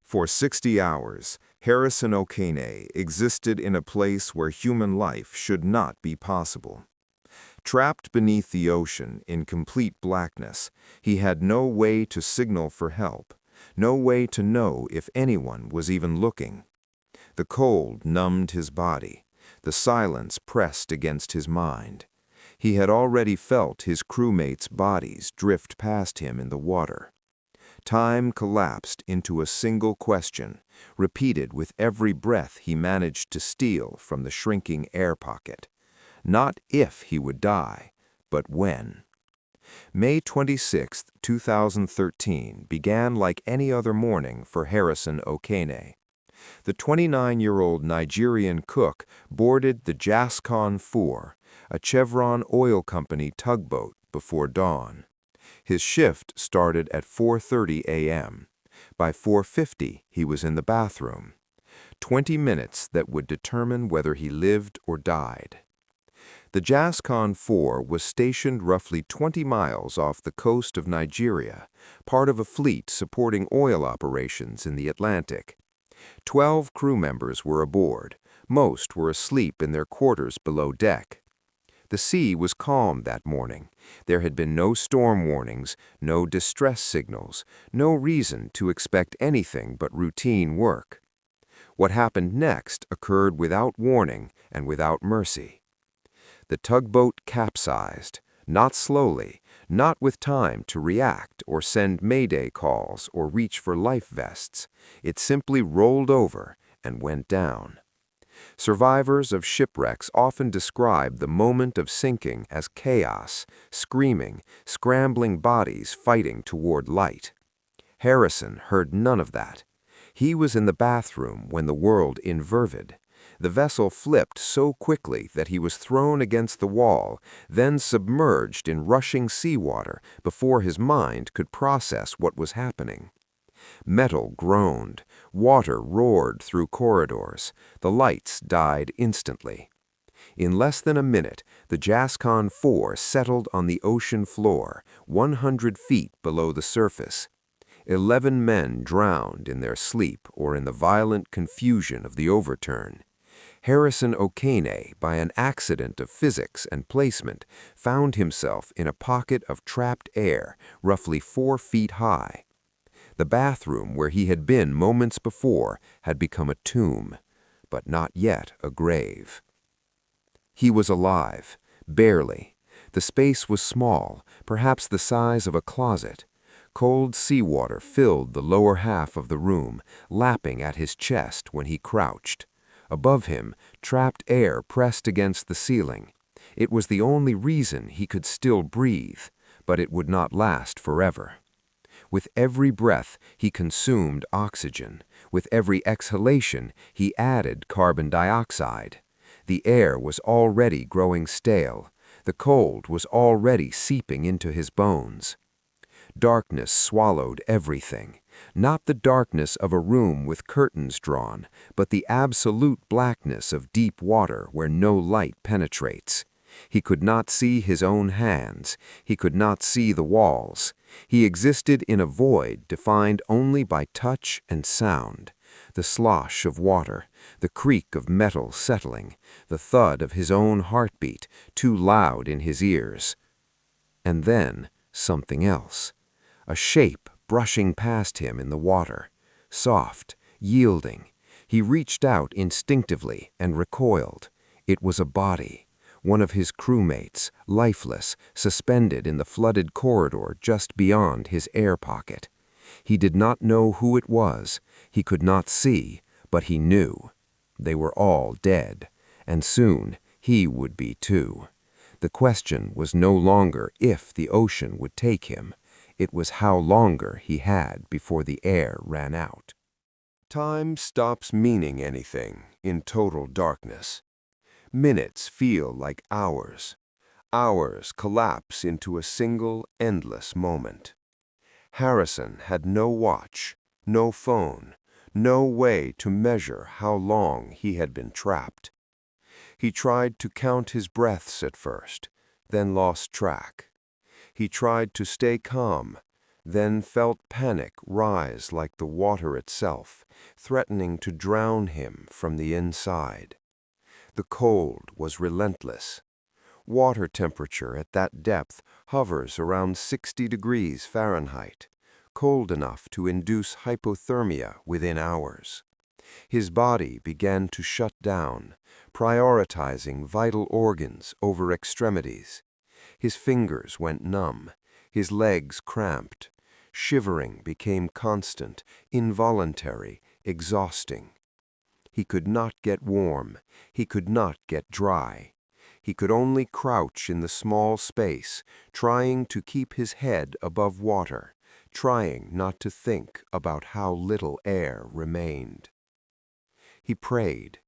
For 60 hours, Harrison Okene existed in a place where human life should not be possible. Trapped beneath the ocean in complete blackness, he had no way to signal for help, no way to know if anyone was even looking. The cold numbed his body. The silence pressed against his mind. He had already felt his crewmates' bodies drift past him in the water. Time collapsed into a single question, repeated with every breath he managed to steal from the shrinking air pocket. Not if he would die, but when. May 26, 2013 began like any other morning for Harrison Okene. The 29-year-old Nigerian cook boarded the Jascon 4, a Chevron oil company tugboat, before dawn. His shift started at 4:30 a.m. By 4:50, he was in the bathroom. 20 minutes that would determine whether he lived or died. The Jascon 4 was stationed roughly 20 miles off the coast of Nigeria, part of a fleet supporting oil operations in the Atlantic. 12 crew members were aboard. Most were asleep in their quarters below deck. The sea was calm that morning. There had been no storm warnings, no distress signals, no reason to expect anything but routine work. What happened next occurred without warning and without mercy. The tugboat capsized, not slowly, not with time to react or send mayday calls or reach for life vests. It simply rolled over and went down. Survivors of shipwrecks often describe the moment of sinking as chaos, screaming, scrambling bodies fighting toward light. Harrison heard none of that. He was in the bathroom when the world inverted. The vessel flipped so quickly that he was thrown against the wall, then submerged in rushing seawater before his mind could process what was happening. Metal groaned, water roared through corridors, the lights died instantly. In less than a minute, the Jascon 4 settled on the ocean floor, 100 feet below the surface. 11 men drowned in their sleep or in the violent confusion of the overturn. Harrison Okene, by an accident of physics and placement, found himself in a pocket of trapped air, roughly 4 feet high. The bathroom where he had been moments before had become a tomb, but not yet a grave. He was alive, barely. The space was small, perhaps the size of a closet. Cold seawater filled the lower half of the room, lapping at his chest when he crouched. Above him, trapped air pressed against the ceiling. It was the only reason he could still breathe, but it would not last forever. With every breath, he consumed oxygen. With every exhalation, he added carbon dioxide. The air was already growing stale. The cold was already seeping into his bones. Darkness swallowed everything. Not the darkness of a room with curtains drawn, but the absolute blackness of deep water where no light penetrates. He could not see his own hands. He could not see the walls. He existed in a void defined only by touch and sound. The slosh of water, the creak of metal settling, the thud of his own heartbeat, too loud in his ears. And then something else. A shape brushing past him in the water. Soft, yielding. He reached out instinctively and recoiled. It was a body. One of his crewmates, lifeless, suspended in the flooded corridor just beyond his air pocket. He did not know who it was. He could not see, but he knew. They were all dead, and soon he would be too. The question was no longer if the ocean would take him. It was how longer he had before the air ran out. Time stops meaning anything in total darkness. Minutes feel like hours. Hours collapse into a single, endless moment. Harrison had no watch, no phone, no way to measure how long he had been trapped. He tried to count his breaths at first, then lost track. He tried to stay calm, then felt panic rise like the water itself, threatening to drown him from the inside. The cold was relentless. Water temperature at that depth hovers around 60 degrees Fahrenheit, cold enough to induce hypothermia within hours. His body began to shut down, prioritizing vital organs over extremities. His fingers went numb, his legs cramped. Shivering became constant, involuntary, exhausting. He could not get warm, he could not get dry. He could only crouch in the small space, trying to keep his head above water, trying not to think about how little air remained. He prayed,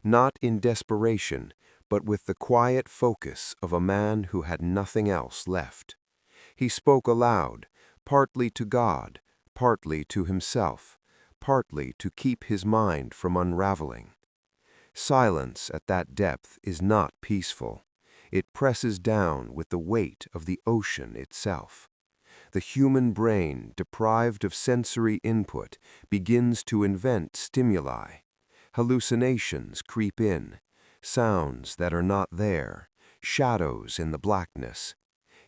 not in desperation, but with the quiet focus of a man who had nothing else left. He spoke aloud, partly to God, partly to himself, partly to keep his mind from unraveling. Silence at that depth is not peaceful. It presses down with the weight of the ocean itself. The human brain, deprived of sensory input, begins to invent stimuli. Hallucinations creep in, sounds that are not there, shadows in the blackness.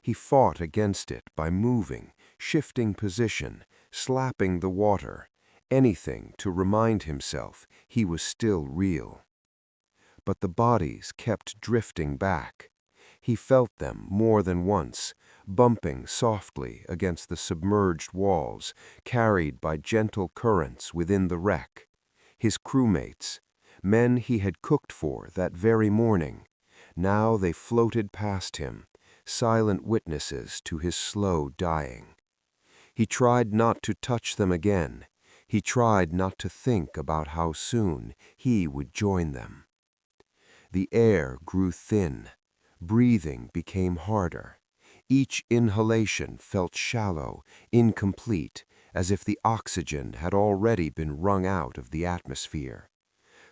He fought against it by moving, shifting position, slapping the water, anything to remind himself he was still real. But the bodies kept drifting back. He felt them more than once, bumping softly against the submerged walls, carried by gentle currents within the wreck. His crewmates, men he had cooked for that very morning, now they floated past him, silent witnesses to his slow dying. He tried not to touch them again. He tried not to think about how soon he would join them. The air grew thin. Breathing became harder. Each inhalation felt shallow, incomplete, as if the oxygen had already been wrung out of the atmosphere.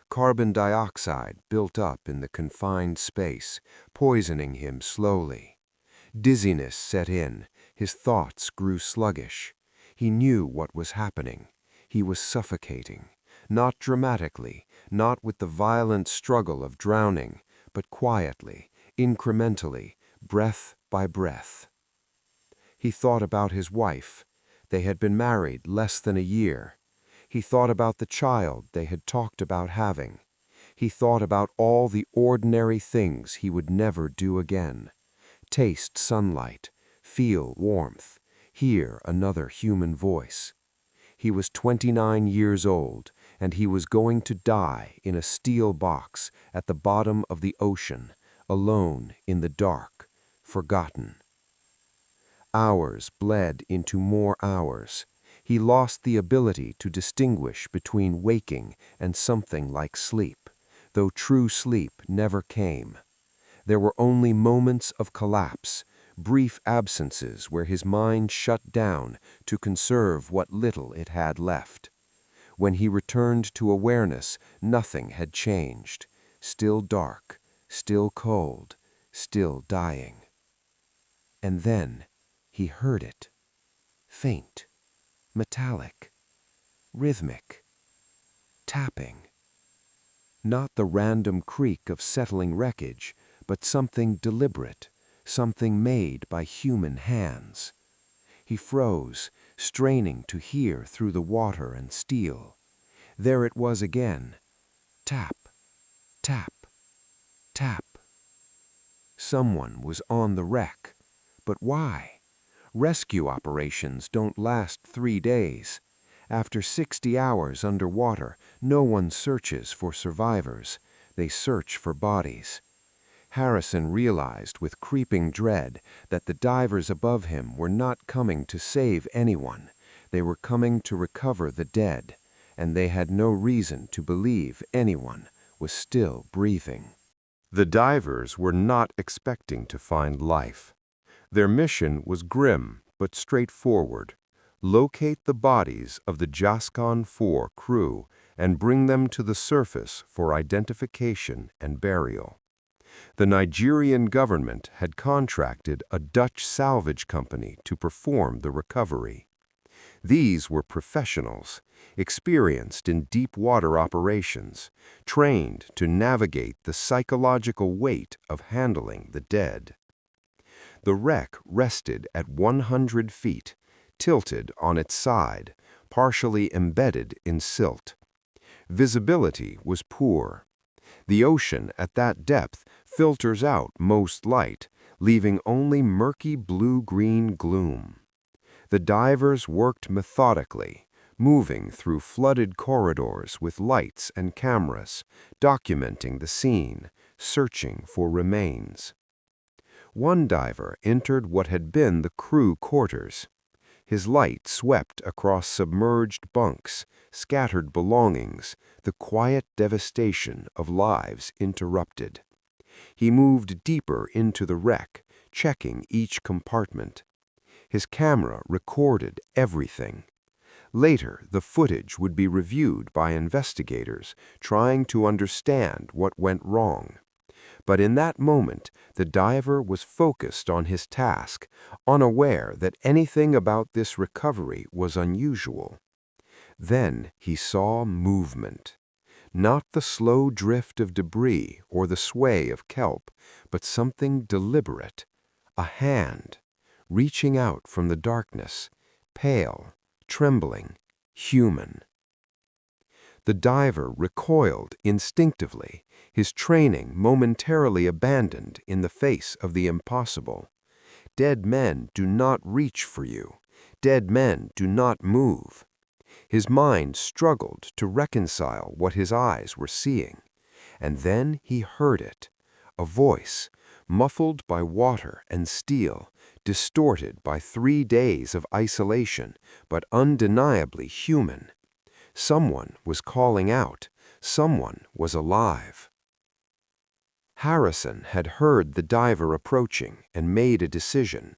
Carbon dioxide built up in the confined space, poisoning him slowly. Dizziness set in. His thoughts grew sluggish. He knew what was happening. He was suffocating, not dramatically, not with the violent struggle of drowning, but quietly, incrementally, breath by breath. He thought about his wife. They had been married less than a year. He thought about the child they had talked about having. He thought about all the ordinary things he would never do again. Taste sunlight, feel warmth, hear another human voice. He was 29 years old, and he was going to die in a steel box at the bottom of the ocean, alone in the dark, forgotten. Hours bled into more hours. He lost the ability to distinguish between waking and something like sleep, though true sleep never came. There were only moments of collapse, brief absences where his mind shut down to conserve what little it had left. When he returned to awareness, nothing had changed. Still dark, still cold, still dying. And then he heard it. Faint, metallic, rhythmic, tapping. Not the random creak of settling wreckage, but something deliberate, something made by human hands. He froze, straining to hear through the water and steel. There it was again. Tap, tap, tap. Someone was on the wreck. But why? Rescue operations don't last 3 days. After 60 hours underwater, no one searches for survivors. They search for bodies. Harrison realized with creeping dread that the divers above him were not coming to save anyone. They were coming to recover the dead, and they had no reason to believe anyone was still breathing. The divers were not expecting to find life. Their mission was grim but straightforward. Locate the bodies of the Jascon 4 crew and bring them to the surface for identification and burial. The Nigerian government had contracted a Dutch salvage company to perform the recovery. These were professionals, experienced in deep water operations, trained to navigate the psychological weight of handling the dead. The wreck rested at 100 feet, tilted on its side, partially embedded in silt. Visibility was poor. The ocean at that depth filters out most light, leaving only murky blue-green gloom. The divers worked methodically, moving through flooded corridors with lights and cameras, documenting the scene, searching for remains. One diver entered what had been the crew quarters. His light swept across submerged bunks, scattered belongings, the quiet devastation of lives interrupted. He moved deeper into the wreck, checking each compartment. His camera recorded everything. Later, the footage would be reviewed by investigators trying to understand what went wrong. But in that moment, the diver was focused on his task, unaware that anything about this recovery was unusual. Then he saw movement. Not the slow drift of debris or the sway of kelp, but something deliberate. A hand, reaching out from the darkness, pale, trembling, human. The diver recoiled instinctively, his training momentarily abandoned in the face of the impossible. Dead men do not reach for you. Dead men do not move. His mind struggled to reconcile what his eyes were seeing. And then he heard it, a voice, muffled by water and steel, distorted by 3 days of isolation, but undeniably human. Someone was calling out. Someone was alive. Harrison had heard the diver approaching and made a decision.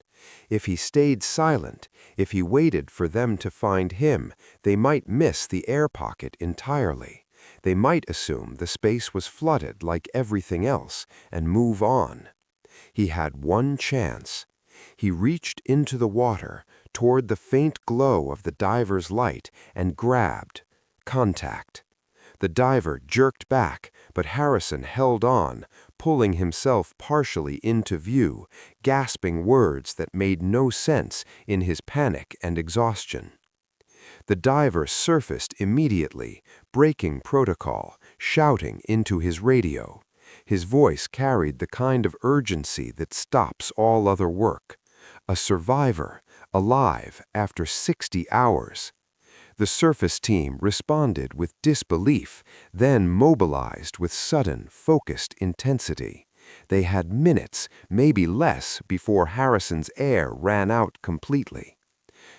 If he stayed silent, if he waited for them to find him, they might miss the air pocket entirely. They might assume the space was flooded like everything else and move on. He had one chance. He reached into the water, toward the faint glow of the diver's light, and grabbed. Contact. The diver jerked back, but Harrison held on, pulling himself partially into view, gasping words that made no sense in his panic and exhaustion. The diver surfaced immediately, breaking protocol, shouting into his radio. His voice carried the kind of urgency that stops all other work. A survivor, alive after 60 hours. The surface team responded with disbelief, then mobilized with sudden, focused intensity. They had minutes, maybe less, before Harrison's air ran out completely.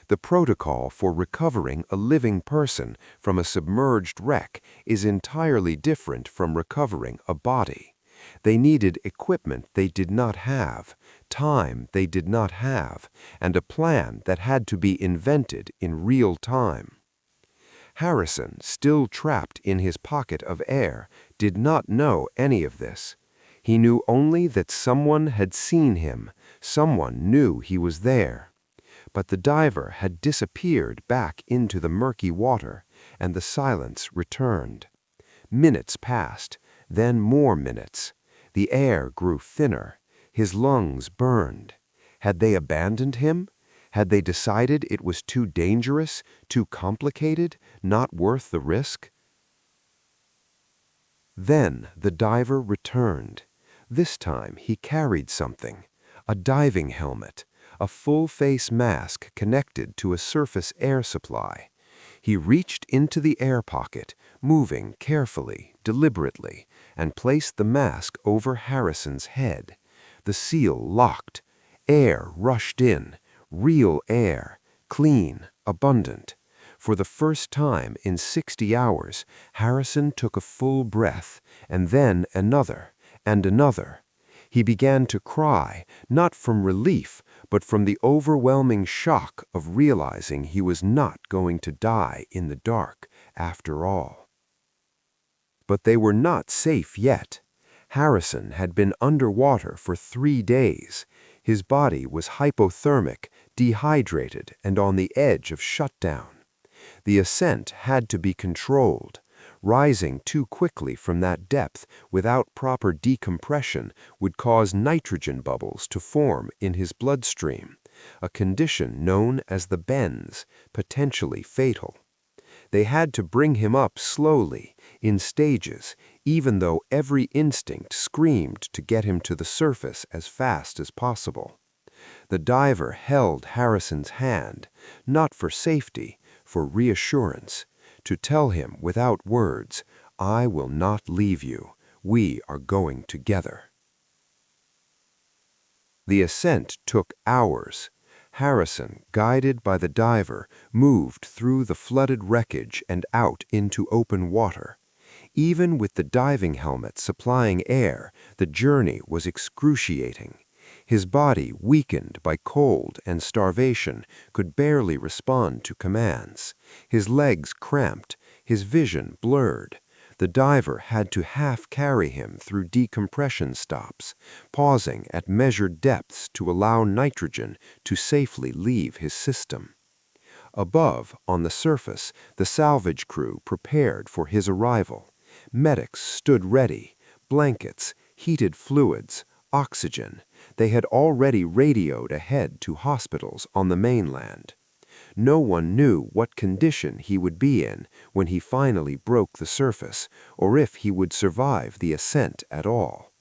The protocol for recovering a living person from a submerged wreck is entirely different from recovering a body. They needed equipment they did not have, time they did not have, and a plan that had to be invented in real time. Harrison, still trapped in his pocket of air, did not know any of this. He knew only that someone had seen him, someone knew he was there. But the diver had disappeared back into the murky water, and the silence returned. Minutes passed, then more minutes. The air grew thinner. His lungs burned. Had they abandoned him? Had they decided it was too dangerous, too complicated, not worth the risk? Then the diver returned. This time he carried something, a diving helmet, a full-face mask connected to a surface air supply. He reached into the air pocket, moving carefully, deliberately, and placed the mask over Harrison's head. The seal locked. Air rushed in. Real air, clean, abundant. For the first time in 60 hours, Harrison took a full breath, and then another, and another. He began to cry, not from relief, but from the overwhelming shock of realizing he was not going to die in the dark, after all. But they were not safe yet. Harrison had been underwater for 3 days. His body was hypothermic, dehydrated, and on the edge of shutdown. The ascent had to be controlled. Rising too quickly from that depth without proper decompression would cause nitrogen bubbles to form in his bloodstream, a condition known as the bends, potentially fatal. They had to bring him up slowly, in stages, even though every instinct screamed to get him to the surface as fast as possible. The diver held Harrison's hand, not for safety, for reassurance, to tell him without words, "I will not leave you. We are going together." The ascent took hours. Harrison, guided by the diver, moved through the flooded wreckage and out into open water. Even with the diving helmet supplying air, the journey was excruciating. His body, weakened by cold and starvation, could barely respond to commands. His legs cramped, his vision blurred. The diver had to half-carry him through decompression stops, pausing at measured depths to allow nitrogen to safely leave his system. Above, on the surface, the salvage crew prepared for his arrival. Medics stood ready, blankets, heated fluids, oxygen. They had already radioed ahead to hospitals on the mainland. No one knew what condition he would be in when he finally broke the surface, or if he would survive the ascent at all.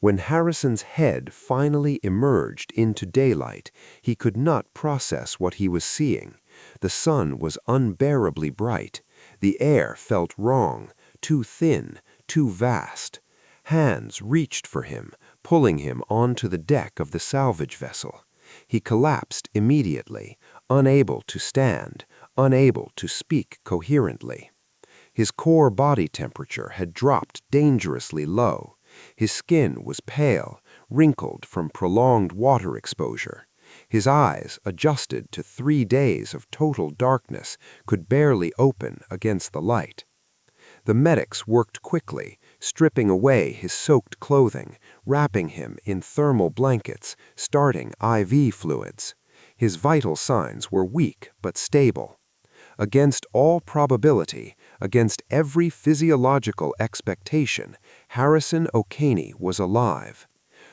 When Harrison's head finally emerged into daylight, he could not process what he was seeing. The sun was unbearably bright. The air felt wrong, too thin, too vast. Hands reached for him, pulling him onto the deck of the salvage vessel. He collapsed immediately, unable to stand, unable to speak coherently. His core body temperature had dropped dangerously low. His skin was pale, wrinkled from prolonged water exposure. His eyes, adjusted to 3 days of total darkness, could barely open against the light. The medics worked quickly, stripping away his soaked clothing, wrapping him in thermal blankets, starting IV fluids. His vital signs were weak but stable. Against all probability, against every physiological expectation, Harrison Okene was alive.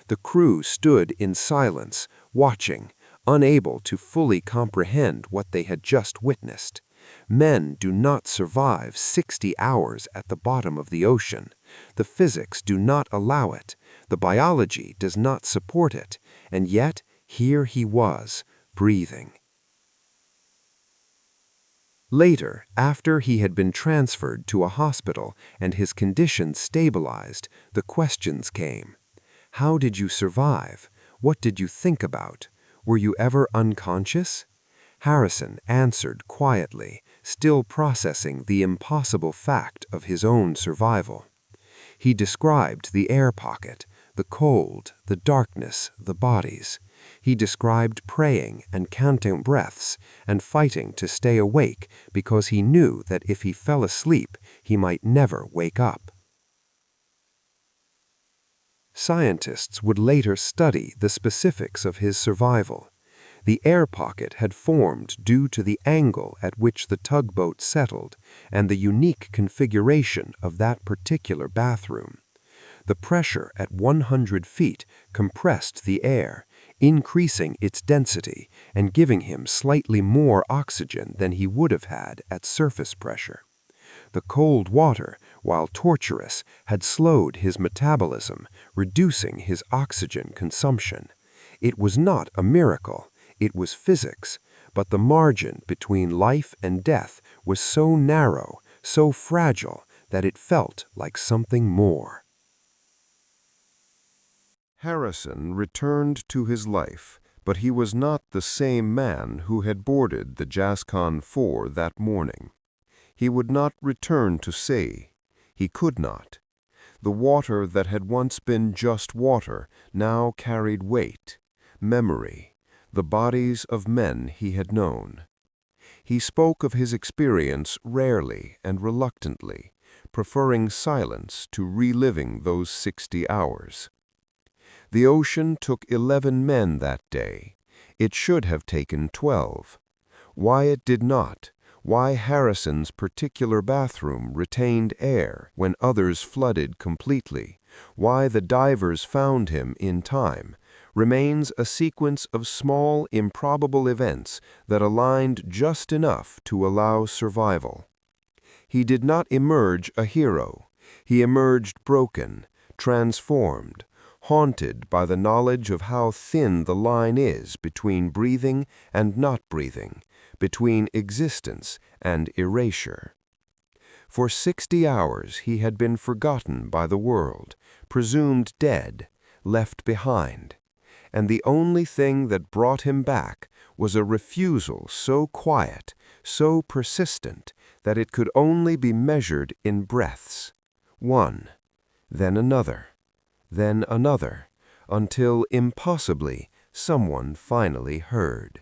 The crew stood in silence, watching, unable to fully comprehend what they had just witnessed. Men do not survive 60 hours at the bottom of the ocean. The physics do not allow it. The biology does not support it. And yet, here he was, breathing. Later, after he had been transferred to a hospital and his condition stabilized, the questions came. How did you survive? What did you think about? Were you ever unconscious? Harrison answered quietly, still processing the impossible fact of his own survival. He described the air pocket, the cold, the darkness, the bodies. He described praying and counting breaths and fighting to stay awake because he knew that if he fell asleep, he might never wake up. Scientists would later study the specifics of his survival. The air pocket had formed due to the angle at which the tugboat settled and the unique configuration of that particular bathroom. The pressure at 100 feet compressed the air, increasing its density and giving him slightly more oxygen than he would have had at surface pressure. The cold water, while torturous, had slowed his metabolism, reducing his oxygen consumption. It was not a miracle, it was physics, but the margin between life and death was so narrow, so fragile, that it felt like something more. Harrison returned to his life, but he was not the same man who had boarded the Jascon 4 that morning. He would not return to sea. He could not. The water that had once been just water now carried weight, memory, the bodies of men he had known. He spoke of his experience rarely and reluctantly, preferring silence to reliving those 60 hours. The ocean took 11 men that day. It should have taken 12. Why it did not, why Harrison's particular bathroom retained air when others flooded completely, why the divers found him in time, remains a sequence of small, improbable events that aligned just enough to allow survival. He did not emerge a hero. He emerged broken, transformed, haunted by the knowledge of how thin the line is between breathing and not breathing, between existence and erasure. For 60 hours he had been forgotten by the world, presumed dead, left behind, and the only thing that brought him back was a refusal so quiet, so persistent, that it could only be measured in breaths. One, then another, until impossibly someone finally heard.